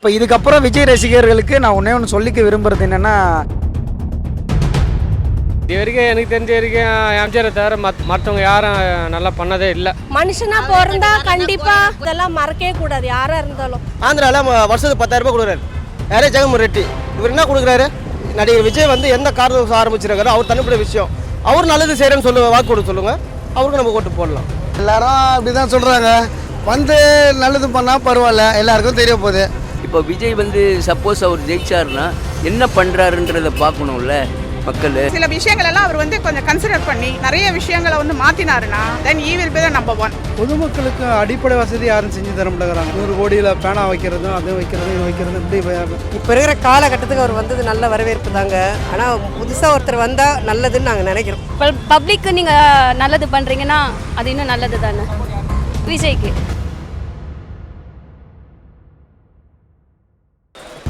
இப்போ இதுக்கப்புறம் விஜய் ரசிகர்களுக்கு நான் ஒன்றே ஒன்று சொல்லிக்க விரும்புறது என்னென்னா, இது வரைக்கும் எனக்கு தெரிஞ்ச வரைக்கும் எம்ஜிஆரை தவிர மற்றவங்க யாரும் நல்லா பண்ணதே இல்லை. மனுஷனா பிறந்தா கண்டிப்பா இதெல்லாம் மறக்கவே கூடாது யாரா இருந்தாலும். ஆந்திராவில் வருஷத்துக்கு 10,000 ரூபாய் கொடுக்குறாரு. யாரே ஜெகன்மோகன் ரெட்டி இவர் என்ன கொடுக்குறாரு? நடிகர் விஜய் வந்து எந்த காரணம் ஆரம்பிச்சிருக்காரோ அவர் தனிப்பட்ட விஷயம். அவர் நல்லது செய்கிறேன்னு சொல்லுங்க, வாக்கு கொடுக்க சொல்லுங்க, அவருக்கு நம்ம ஓட்டு போடலாம். எல்லாரும் அப்படி தான் சொல்கிறாங்க. வந்து நல்லது பண்ணால் பரவாயில்ல, எல்லாருக்கும் தெரிய போகுது. இப்போ விஜய் வந்து சப்போஸ் அவர் ஜெயிச்சாருன்னா என்ன பண்ணுறாருன்றதை பார்க்கணும்ல மக்கள். சில விஷயங்கள் எல்லாம் அவர் வந்து கொஞ்சம் கன்சிடர் பண்ணி நிறைய விஷயங்களை வந்து மாற்றினாருன்னா then he will be the number 1. பொதுமக்களுக்கு அடிப்படை வசதி யாரும் செஞ்சு தர மாட்டேங்கிறாங்க. 100 கோடியில் பேனா வைக்கிறதும் அது வைக்கிறதும் இது வைக்கிறதும் இப்படி. இப்போ இருக்கிற காலகட்டத்துக்கு அவர் வந்தது நல்ல வரவேற்பு தாங்க. ஆனால் புதுசாக ஒருத்தர் வந்தால் நல்லதுன்னு நாங்கள் நினைக்கிறோம். பப்ளிக்கு நீங்கள் நல்லது பண்ணுறீங்கன்னா அது இன்னும் நல்லது தானே விஜய்க்கு.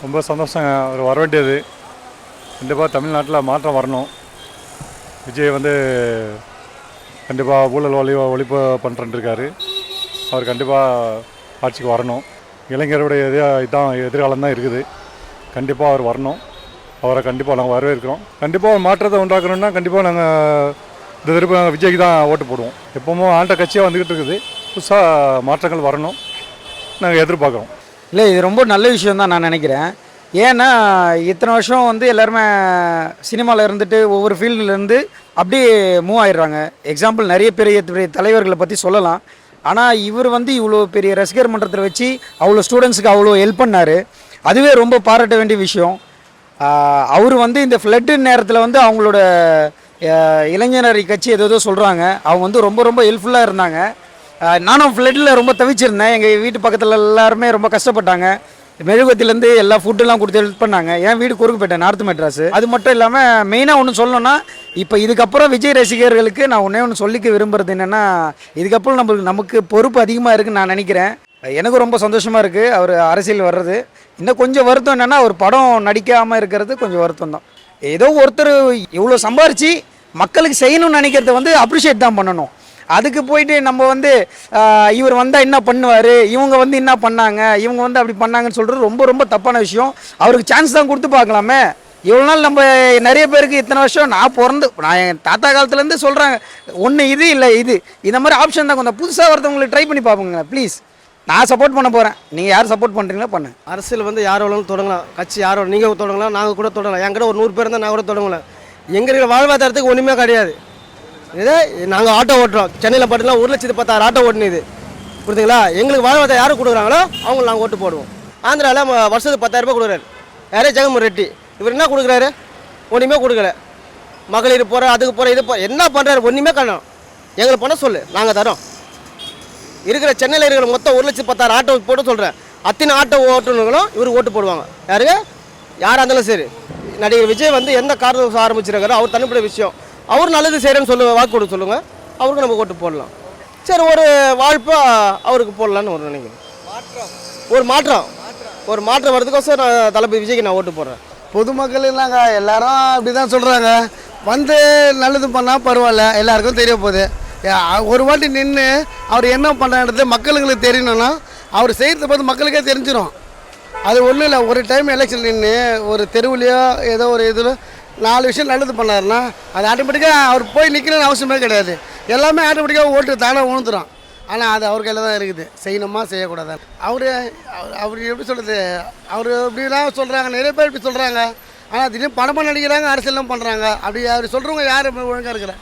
ரொம்ப சந்தோஷங்க. அவர் வர வேண்டியது. கண்டிப்பாக தமிழ்நாட்டில் மாற்றம் வரணும். விஜய் வந்து கண்டிப்பாக ஊழல் ஒழிப்பு பண்ணுறேன்ருக்காரு. அவர் கண்டிப்பாக ஆட்சிக்கு வரணும். இளைஞருடைய இதான் எதிர்காலம் தான் இருக்குது. கண்டிப்பாக அவர் வரணும். அவரை கண்டிப்பாக நாங்கள் வரவேற்கிறோம். கண்டிப்பாக ஒரு மாற்றத்தை உண்டாக்கணும்னா கண்டிப்பாக நாங்கள் இந்த திருப்பி விஜய்க்கு தான் ஓட்டு போடுவோம். எப்போவும் ஆண்ட கட்சியாக வந்துக்கிட்டு இருக்குது. புதுசாக மாற்றங்கள் வரணும் நாங்கள் எதிர்பார்க்குறோம். இல்லை இது ரொம்ப நல்ல விஷயம் தான் நான் நினைக்கிறேன். ஏன்னா இத்தனை வருஷம் வந்து எல்லாருமே சினிமாவில் இருந்துட்டு ஒவ்வொரு ஃபீல்டுலேருந்து அப்படியே மூவ் ஆயிடுறாங்க. எக்ஸாம்பிள் நிறைய பெரிய தலைவர்களை பற்றி சொல்லலாம். ஆனால் இவர் வந்து இவ்வளோ பெரிய ரசிகர் மன்றத்தில் வச்சு அவ்வளோ ஸ்டூடெண்ட்ஸுக்கு அவ்வளோ ஹெல்ப் பண்ணார். அதுவே ரொம்ப பாராட்ட வேண்டிய விஷயம். அவர் வந்து இந்த ஃப்ளட்டு நேரத்தில் வந்து அவங்களோட இளைஞர் கட்சி ஏதோ சொல்கிறாங்க. அவங்க வந்து ரொம்ப ரொம்ப ஹெல்ப்ஃபுல்லாக இருந்தாங்க. நானும் ஃப்ளட்டில் ரொம்ப தவிச்சிருந்தேன். எங்கள் வீட்டு பக்கத்தில் எல்லாருமே ரொம்ப கஷ்டப்பட்டாங்க. மெழுகுவத்திலேருந்து எல்லா ஃபுட்டெல்லாம் கொடுத்து ஹெல்ப் பண்ணாங்க. என் வீடு குறுக்குப்பேட்டேன், நார்த் மெட்ராஸ். அது மட்டும் இல்லாமல் மெயினாக ஒன்று சொல்லணும்னா, இப்போ இதுக்கப்புறம் விஜய் ரசிகர்களுக்கு நான் ஒன்றே ஒன்று சொல்லிக்க விரும்புறது என்னென்னா, இதுக்கப்புறம் நமக்கு பொறுப்பு அதிகமாக இருக்குதுன்னு நான் நினைக்கிறேன். எனக்கும் ரொம்ப சந்தோஷமாக இருக்குது அவர் அரசியல் வர்றது. இன்னும் கொஞ்சம் வருத்தம் என்னென்னா, அவர் படம் நடிக்காமல் இருக்கிறது கொஞ்சம் வருத்தம் தான். ஏதோ ஒருத்தர் இவ்வளோ சம்பாரித்து மக்களுக்கு செய்யணும்னு நினைக்கிறத வந்து அப்ரிஷியேட் தான் பண்ணணும். அதுக்கு போயிட்டு நம்ம வந்து இவர் வந்தால் என்ன பண்ணுவார், இவங்க வந்து என்ன பண்ணாங்க, இவங்க வந்து அப்படி பண்ணாங்கன்னு சொல்கிறது ரொம்ப ரொம்ப தப்பான விஷயம். அவருக்கு சான்ஸ் தான் கொடுத்து பார்க்கலாமே. இவ்வளோ நாள் நம்ம நிறைய பேருக்கு இத்தனை வருஷம் நான் என் தாத்தா காலத்துலேருந்து சொல்கிறாங்க, ஒன்று இது இல்லை இது, இந்த மாதிரி ஆப்ஷன் தான். கொஞ்சம் புதுசாக ஒருத்தவங்களுக்கு ட்ரை பண்ணி பார்ப்போங்க ப்ளீஸ். நான் சப்போர்ட் பண்ண போகிறேன். நீங்கள் யார் சப்போர்ட் பண்ணுறீங்களோ பண்ணு. அரசியல் வந்து யார் வேணாலும் தொடங்கலாம். கட்சி யாரோ நீங்கள் தொடங்கலாம், நாங்கள் கூட தொடங்கலாம். என்கிட்ட ஒரு 100 பேர் இருந்தால் நான் கூட தொடங்கலாம். எங்கள் வாழ்வாதாரத்துக்கு ஒன்றுமே கிடையாது. இதே நாங்கள் ஆட்டோ ஓட்டுறோம். சென்னையில் பார்த்தீங்கன்னா 1,10,000 ஆட்டோ ஓட்டுனது புரியுதுங்களா. எங்களுக்கு வாழ்வாதாரம் யாரும் கொடுக்குறாங்களோ அவங்க நாங்கள் ஓட்டு போடுவோம். ஆந்திராவில் வருஷத்துக்கு 10,000 ரூபாய் கொடுக்குறாரு. யாரே ஜெகன்மோகன் ரெட்டி இவர் என்ன கொடுக்குறாரு? ஒன்றுமே கொடுக்கல. மகளிர் போகிற அதுக்கு போகிற இது என்ன பண்ணுறாரு? ஒன்றுமே காணோம். எங்களுக்கு பண்ண சொல்லு, நாங்கள் தரோம். இருக்கிற சென்னையில் இருக்கிற மொத்தம் 1,10,000 ஆட்டோ போட்டு சொல்கிறேன். அத்தனை ஆட்டோ ஓட்டுநர்களும் இவர் ஓட்டு போடுவாங்க. யாருக்கு யாராக இருந்தாலும் சரி. நடிகர் விஜய் வந்து எந்த காரணம் ஆரம்பிச்சிருக்காரோ அவர் தனிப்பட்ட விஷயம். அவர் நல்லது செய்கிறேன்னு சொல்லுங்க, வாக்கு கொடுக்க சொல்லுங்கள், அவருக்கு நம்ம ஓட்டு போடலாம். சரி, ஒரு வாழ்ப்பாக அவருக்கு போடலான்னு ஒரு நினைக்கிறேன். ஒரு மாற்றம் வரதுக்கோசம் நான் தளபதி விஜய்க்கு நான் ஓட்டு போடுறேன். பொதுமக்கள் இல்லைங்க, எல்லாரும் அப்படி தான் சொல்கிறாங்க. வந்து நல்லது பண்ணால் பரவாயில்ல, எல்லாருக்கும் தெரிய போகுது. ஒரு வாட்டி நின்று அவர் என்ன பண்ணுறது மக்களுங்களுக்கு தெரியணும்னா அவர் செய்கிறத பார்த்து மக்களுக்கே தெரிஞ்சிடும். அது ஒன்றும் இல்லை. ஒரு டைம் எலெக்ஷன் நின்று ஒரு தெருவுலையோ ஏதோ ஒரு இதில் 4 விஷயம் நல்லது பண்ணாருன்னா அது ஆட்டோமேட்டிக்காக அவர் போய் நிற்கணும்னு அவசியமே கிடையாது. எல்லாமே ஆட்டோமேட்டிக்காக ஓட்டு தானே உணர்ந்துடும். ஆனால் அது அவர் கையில் தான் இருக்குது, செய்யணுமா செய்யக்கூடாது. அவர் எப்படி சொல்கிறது, அவர் இப்படிலாம் சொல்கிறாங்க, நிறைய பேர் இப்படி சொல்கிறாங்க. ஆனால் திடீர்னு பணமாக நடிக்கிறாங்க, அரசியலாம் பண்ணுறாங்க. அப்படி அவர் சொல்கிறவங்க யார் ஒழுங்காக இருக்கிற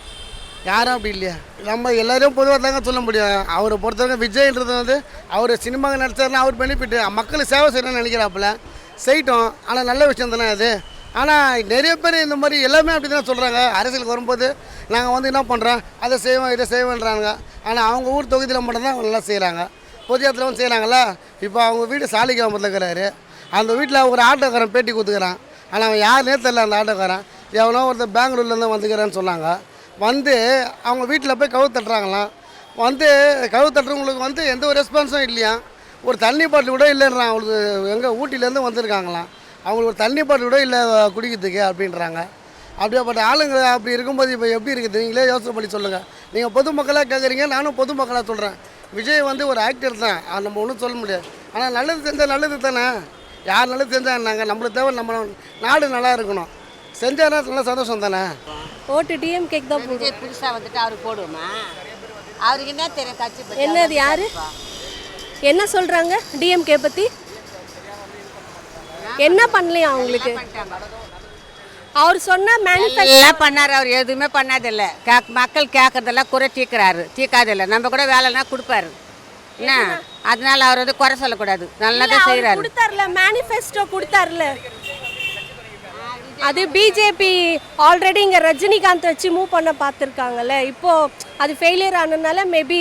யாரும் அப்படி இல்லையா? நம்ம எல்லோரும் பொதுவாக தாங்க சொல்ல முடியும். அவரை பொறுத்தவரைக்கும் விஜய்ன்றது வந்து அவர் சினிமாவுக்கு நடிச்சாருன்னா அவர் பெனிஃபிட்டு, மக்களுக்கு சேவை செய்யணும்னு நினைக்கிறாப்புல செய்யட்டும். ஆனால் நல்ல விஷயம் தானே அது. ஆனால் நிறைய பேர் இந்த மாதிரி எல்லாமே அப்படி தான் சொல்கிறாங்க. அரசியலுக்கு வரும்போது நாங்கள் வந்து என்ன பண்ணுறோம், அதை செய்வோம் இதை செய்வோன்றாங்க. ஆனால் அவங்க ஊர் தொகுதியில் மட்டும்தான் நல்லா செய்கிறாங்க. பொது இடத்துல வந்து செய்கிறாங்களா? இப்போ அவங்க வீடு சாலிகிராமத்தில் இருக்கிறாரு. அந்த வீட்டில் ஒரு ஆட்டோக்காரன் பேட்டி கொடுத்துக்கிறான். ஆனால் அவன் யாருன்னே தெரியல. அந்த ஆட்டோக்காரன் எவனோ ஒருத்தர் பெங்களூர்லேருந்து வந்துக்கிறேன்னு சொன்னாங்க. வந்து அவங்க வீட்டில் போய் கவு தட்டுறாங்களாம். வந்து கவு தட்டுறவங்களுக்கு வந்து எந்த ஒரு ரெஸ்பான்ஸும் இல்லையா. ஒரு தண்ணி பாட்டில் கூட இல்லைன்றான். அவங்களுக்கு எங்கே ஊட்டிலேருந்து வந்திருக்காங்களாம். அவங்களுக்கு ஒரு தண்ணி பாட்டில் கூட இல்லை குடிக்கிறதுக்கு அப்படின்றாங்க. அப்படியாப்பட்ட ஆளுங்க அப்படி இருக்கும்போது இப்போ எப்படி இருக்குது நீங்களே யோசனை பண்ணி சொல்லுங்கள். நீங்கள் பொதுமக்களாக கேட்குறீங்க, நானும் பொதுமக்களாக சொல்கிறேன். விஜய் வந்து ஒரு ஆக்டர் தான், நம்ம ஒன்றும் சொல்ல முடியாது. ஆனால் நல்லது செஞ்சால் நல்லது தானே. யார் நல்லது செஞ்சாங்க, நம்மளுக்கு தேவை நம்ம நாடு நல்லா இருக்கணும். செஞ்சாருன்னா நல்லா சந்தோஷம் தானே. ஓட்டு டிஎம்கேக்கு தான் போடுவோம். புதுசாக வந்துட்டு அவருக்கு போடுவோமா? அவருக்கு என்ன தெரியும் கட்சி என்னது யாரு என்ன சொல்றாங்க டிஎம்கே பத்தி? என்ன பண்ணலையா அவங்களுக்கு? அவர் சொன்ன எல்லாம் பண்ணார். அவர் எதுவுமே பண்ணாதில்ல. மக்கள் கேட்கறதெல்லாம் குறை தீர்க்காதில்லை. நம்ம கூட வேலைன்னா கொடுப்பாரு என்ன, அதனால அவர் வந்து குறை சொல்லக்கூடாது. நல்லதாக செய்கிறாரு. கொடுத்தாருல, மேனிஃபெஸ்டோ கொடுத்தாருல. அது பிஜேபி ஆல்ரெடி இங்கே ரஜினிகாந்த் வச்சு மூவ் பண்ண பார்த்துருக்காங்கல்ல. இப்போது அது ஃபெயிலியர் ஆனதுனால மேபி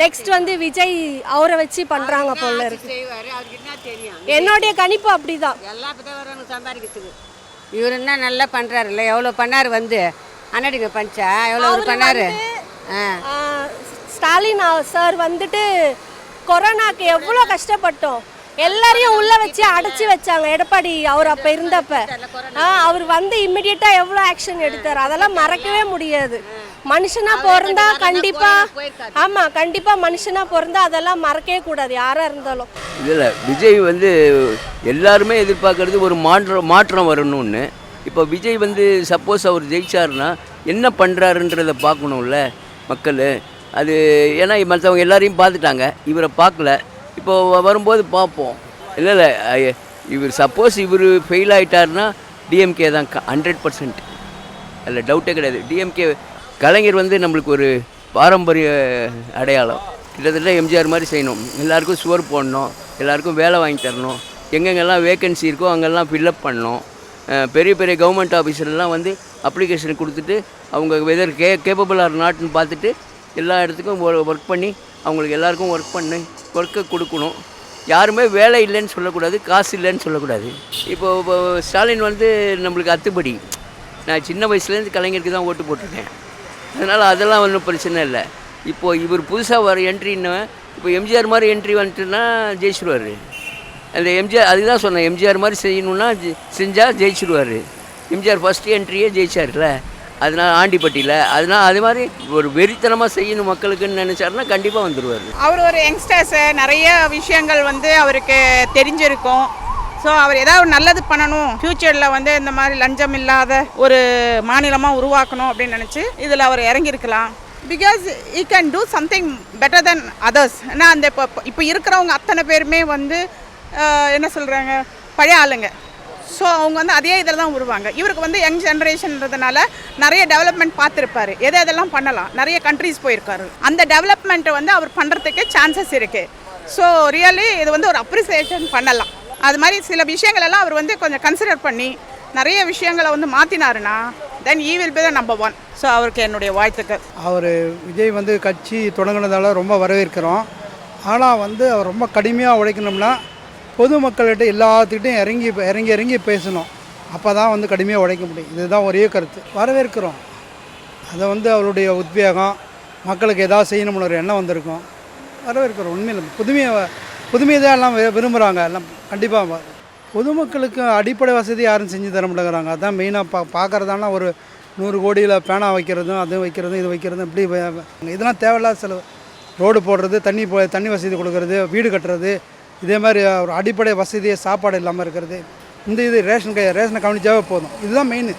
நெக்ஸ்ட் வந்து விஜய் அவரை வச்சு பண்ணுறாங்க போல இருக்கு. என்னுடைய கணிப்பு அப்படிதான். எல்லா பிதவரங்க சம்பாதிக்கிறதுக்கு இவர் என்ன நல்லா பண்ணுறாருல்ல. எவ்வளோ பண்ணார் வந்து அண்ணாடிங்க பஞ்சா எவ்வளோ பண்ணார். ஸ்டாலின் சார் வந்துட்டு கொரோனாக்கு எவ்வளோ கஷ்டப்பட்டோம். எல்லாரையும் உள்ள வச்சு அடைச்சி வச்சாங்க எடப்பாடி அவர் அப்ப இருந்தப்ப. அவர் வந்து இம்மிடியட்டா எவ்வளோ ஆக்ஷன் எடுத்தார், அதெல்லாம் மறக்கவே முடியாது. மனுஷனா பிறந்தா கண்டிப்பா, ஆமா கண்டிப்பா மனுஷனா பிறந்தா அதெல்லாம் மறக்கவே கூடாது யாரா இருந்தாலும். இதில் விஜய் வந்து எல்லாருமே எதிர்பார்க்கறது ஒரு மாற்றம் வரணும்னு. இப்போ விஜய் வந்து சப்போஸ் அவர் ஜெயிச்சாருன்னா என்ன பண்ணுறாருன்றதை பார்க்கணும்ல மக்கள். அது ஏன்னா மற்றவங்க எல்லாரையும் பார்த்துட்டாங்க, இவரை பார்க்கல. இப்போது வரும்போது பார்ப்போம். இல்லை இவர் சப்போஸ் இவர் ஃபெயில் ஆகிட்டாருன்னா டிஎம்கே தான் 100%. அதில் டவுட்டே கிடையாது. டிஎம்கே கலைஞர் வந்து நம்மளுக்கு ஒரு பாரம்பரிய அடையாளம். கிட்டத்தட்ட எம்ஜிஆர் மாதிரி செய்யணும். எல்லாருக்கும் சுவர் போடணும், எல்லாருக்கும் வேலை வாங்கி தரணும், எங்கெங்கெல்லாம் வேக்கன்சி இருக்கோ அங்கெல்லாம் ஃபில்லப் பண்ணணும். பெரிய பெரிய கவர்மெண்ட் ஆஃபீஸர்லாம் வந்து அப்ளிகேஷன் கொடுத்துட்டு அவங்க வெதர் கேப்பபிள் ஆர் நாட்னு பார்த்துட்டு எல்லா இடத்துக்கும் ஒர்க் பண்ணி அவங்களுக்கு எல்லாருக்கும் ஒர்க்கை கொடுக்கணும். யாருமே வேலை இல்லைன்னு சொல்லக்கூடாது, காசு இல்லைன்னு சொல்லக்கூடாது. இப்போ ஸ்டாலின் வந்து நம்மளுக்கு அத்துப்படி. நான் சின்ன வயசுலேருந்து கலைஞருக்கு தான் ஓட்டு போட்டிருக்கேன். அதனால் அதெல்லாம் ஒன்றும் பிரச்சனை இல்லை. இப்போது இவர் புதுசாக வர என்ட்ரின்னு இப்போ எம்ஜிஆர் மாதிரி என்ட்ரி வந்துட்டுன்னா ஜெயிச்சிடுவார். அந்த எம்ஜிஆர் அதுதான் சொன்னேன், எம்ஜிஆர் மாதிரி செய்யணுன்னா செஞ்சால் ஜெயிச்சிடுவார். எம்ஜிஆர் ஃபஸ்ட்டு என்ட்ரியே ஜெயிச்சார்ல, அதனால் ஆண்டிப்பட்டியில். அதனால் அது மாதிரி ஒரு வெறித்தனமாக செய்யணும் மக்களுக்குன்னு நினச்சாருன்னா கண்டிப்பாக வந்துடுவார். அவர் ஒரு யங்ஸ்டர்ஸு, நிறைய விஷயங்கள் வந்து அவருக்கு தெரிஞ்சிருக்கும். ஸோ அவர் ஏதாவது நல்லது பண்ணணும், ஃப்யூச்சரில் வந்து இந்த மாதிரி லஞ்சம் இல்லாத ஒரு மாநிலமாக உருவாக்கணும் அப்படின்னு நினச்சி இதில் அவர் இறங்கியிருக்கலாம். Because he can do something better than others. ஏன்னா அந்த இப்போ இருக்கிறவங்க அத்தனை பேருமே வந்து என்ன சொல்கிறாங்க, பழைய ஆளுங்க. ஸோ அவங்க வந்து அதே இதில் தான் வருவாங்க. இவருக்கு வந்து யங் ஜென்ரேஷன்றதுனால நிறைய டெவலப்மெண்ட் பார்த்துருப்பாரு, எதெல்லாம் பண்ணலாம், நிறைய கண்ட்ரிஸ் போயிருக்காரு. அந்த டெவலப்மெண்ட்டை வந்து அவர் பண்ணுறதுக்கு சான்சஸ் இருக்குது. ஸோ ரியலி இது வந்து ஒரு அப்ரிசியேஷன் பண்ணலாம். அது மாதிரி சில விஷயங்களெல்லாம் அவர் வந்து கொஞ்சம் கன்சிடர் பண்ணி நிறைய விஷயங்களை வந்து மாற்றினாருன்னா then he will be the number 1. So அவருக்கு என்னுடைய வாழ்த்துக்கள். அவர் விஜய் வந்து கட்சி தொடங்கினதால ரொம்ப வரவேற்கிறோம். ஆனால் வந்து அவர் ரொம்ப கடுமையாக உழைக்கணும்னா பொதுமக்கள்கிட்ட எல்லாத்துக்கிட்டையும் இறங்கி பேசணும். அப்போ தான் வந்து கடுமையாக உழைக்க முடியும். இதுதான் ஒரே கருத்து. வரவேற்கிறோம். அதை வந்து அவருடைய உத்வேகம், மக்களுக்கு ஏதாவது செய்யணும்னு ஒரு எண்ணம் வந்திருக்கும். வரவேற்கிறோம். உண்மையில் புதுமையை தான் எல்லாம் விரும்புகிறாங்க. எல்லாம் கண்டிப்பாக பொதுமக்களுக்கு அடிப்படை வசதி யாரும் செஞ்சு தர மாட்டேங்கிறாங்க. அதுதான் மெயினாக பார்க்குறதானா ஒரு 100 கோடியில் பேனா வைக்கிறதும் அது வைக்கிறதும் இது வைக்கிறதும் இப்படி இதெல்லாம் தேவையில்லாத செலவு. ரோடு போடுறது, தண்ணி வசதி கொடுக்கறது, வீடு கட்டுறது, இதே மாதிரி ஒரு அடிப்படை வசதியை சாப்பாடு இல்லாமல் இருக்கிறது, இது ரேஷனை கவனிச்சாவே போதும். இதுதான் மெயின்.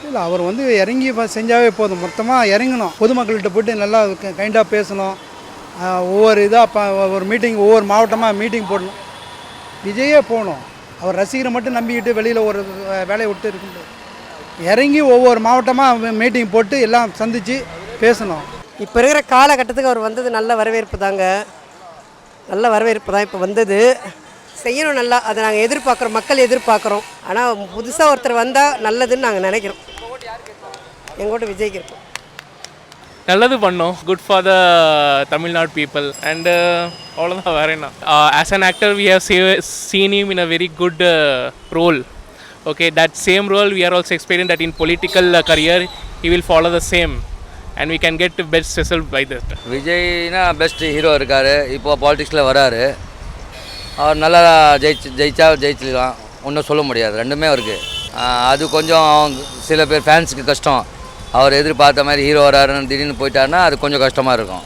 இல்லை அவர் வந்து இறங்கி செஞ்சாவே போதும். மொத்தமாக இறங்கணும், பொதுமக்கள்கிட்ட போய்ட்டு நல்லா கைண்டாக பேசணும். ஒவ்வொரு இதாக ஒரு மீட்டிங், ஒவ்வொரு மாவட்டமாக மீட்டிங் போடணும். விஜயே போகணும். அவர் ரசிகரை மட்டும் நம்பிக்கிட்டு வெளியில் ஒரு வேலையை விட்டு இருக்குது. இறங்கி ஒவ்வொரு மாவட்டமாக மீட்டிங் போட்டு எல்லாம் சந்தித்து பேசணும். இப்போ இருக்கிற காலகட்டத்துக்கு அவர் வந்தது நல்ல வரவேற்பு தாங்க. நல்ல வரவேற்பு தான் இப்போ வந்தது. செய்யணும் நல்லா, அதை நாங்கள் எதிர்பார்க்குறோம், மக்கள் எதிர்பார்க்குறோம். ஆனால் புதுசாக ஒருத்தர் வந்தால் நல்லதுன்னு நாங்கள் நினைக்கிறோம். எங்கோட்ட விஜய்க்கு இருக்கும். நல்லது பண்ணோம். Good for the Tamil Nadu people and அவ்வளோதான். வேற என்ன, as an actor we have seen him in a very good role. Okay, that same role we are also expecting that in political career he will follow the same and we can get the best result by that. விஜய்னா best hero இருக்கார். இப்போ பாலிடிக்ஸில் வராரு. அவர் நல்லா ஜெயிச்சிடலாம், ஒன்றும் சொல்ல முடியாது. ரெண்டுமே இருக்குது. அது கொஞ்சம் சில பேர் ஃபேன்ஸுக்கு கஷ்டம். அவர் எதிர்பார்த்த மாதிரி ஹீரோ வராருன்னு திடீர்னு போயிட்டாருன்னா அது கொஞ்சம் கஷ்டமாக இருக்கும்.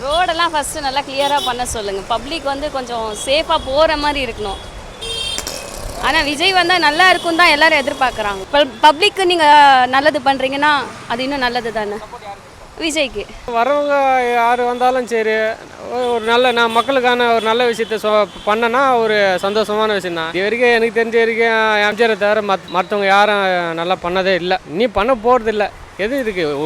ரோடெல்லாம் ஃபஸ்ட்டு நல்லா கிளியராக பண்ண சொல்லுங்கள். பப்ளிக் வந்து கொஞ்சம் சேஃபாக போகிற மாதிரி இருக்கணும். ஆனால் விஜய் வந்தால் நல்லா இருக்கும் தான் எல்லாரும் எதிர்பார்க்குறாங்க. பப்ளிக்கு நீங்கள் நல்லது பண்ணுறீங்கன்னா அது இன்னும் நல்லது தானே. விஜய்க்கு வரவங்க யார் வந்தாலும் சரி, ஒரு நல்ல நான் மக்களுக்கான ஒரு நல்ல விஷயத்த பண்ணனா ஒரு சந்தோஷமான விஷயம் தான். இது வரைக்கும் எனக்கு தெரிஞ்ச வரைக்கும் எம்ஜிஆரை தவிர மற்றவங்க யாரும் நல்லா பண்ணதே இல்லை, நீ பண்ண போகிறதில்ல. எது இருக்குது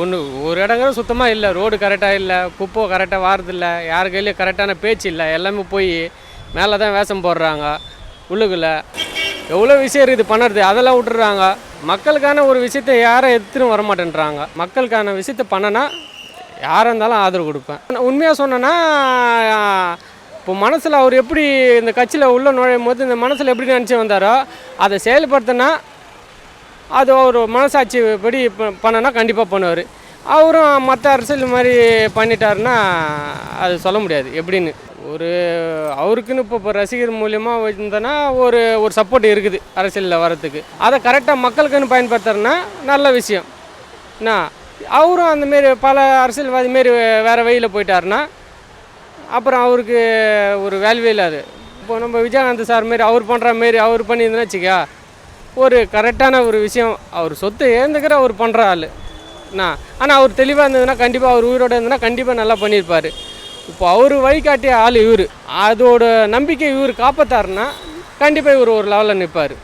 ஒரு இடங்கிற சுத்தமாக இல்லை, ரோடு கரெக்டாக இல்லை, குப்பை கரெக்டாக வாரதில்லை, யார் கையிலையும் கரெக்டான பேச்சு இல்லை, எல்லாமே போய் மேலே தான் வேஷம் போடுறாங்க. உள்ளுக்குள்ளே எவ்வளோ விஷயம் இருக்குது பண்ணுறது, அதெல்லாம் விட்டுறாங்க. மக்களுக்கான ஒரு விஷயத்தை யாரும் எடுத்துன்னு வரமாட்டேன்றாங்க. மக்களுக்கான விஷயத்த பண்ணனா யாராக இருந்தாலும் ஆதரவு கொடுப்பேன். உண்மையாக சொன்னேன்னா இப்போ மனசில் அவர் எப்படி இந்த கட்சியில் உள்ள நுழையும் போது இந்த மனசில் எப்படி நினச்சி வந்தாரோ அதை செயல்படுத்தினா அது அவர் மனசாட்சி படி பண்ணனா கண்டிப்பாக பண்ணுவார். அவரும் மற்ற அரசியல் மாதிரி பண்ணிட்டாருன்னா அது சொல்ல முடியாது எப்படின்னு. ஒரு அவருக்குன்னு இப்போ ரசிகர் மூலியமாக இருந்தோன்னா ஒரு சப்போர்ட் இருக்குது அரசியலில் வரத்துக்கு. அதை கரெக்டாக மக்களுக்குன்னு பயன்படுத்துறதுனா நல்ல விஷயம். என்ன அவரும் அந்தமாரி பல அரசியல்வாதி மாரி வேறு வழியில் போயிட்டாருன்னா அப்புறம் அவருக்கு ஒரு வேல்யூவே இல்லாது. இப்போ நம்ம விஜயகாந்த் சார் மாரி அவர் பண்ணுற மாரி அவர் பண்ணியிருந்தேன்னு வச்சுக்கா ஒரு கரெக்டான ஒரு விஷயம். அவர் சொத்தை ஏந்துக்கிற அவர் பண்ணுற ஆள் என்ன. ஆனால் அவர் தெளிவாக இருந்ததுன்னா கண்டிப்பாக அவர் உயிரோடு இருந்ததுன்னா கண்டிப்பாக நல்லா பண்ணியிருப்பார். இப்போ அவர் வழிகாட்டிய ஆள் இவர், அதோட நம்பிக்கை இவர் காப்பாற்றாருன்னா கண்டிப்பாக இவர் ஒரு லெவலில் நிற்பார்.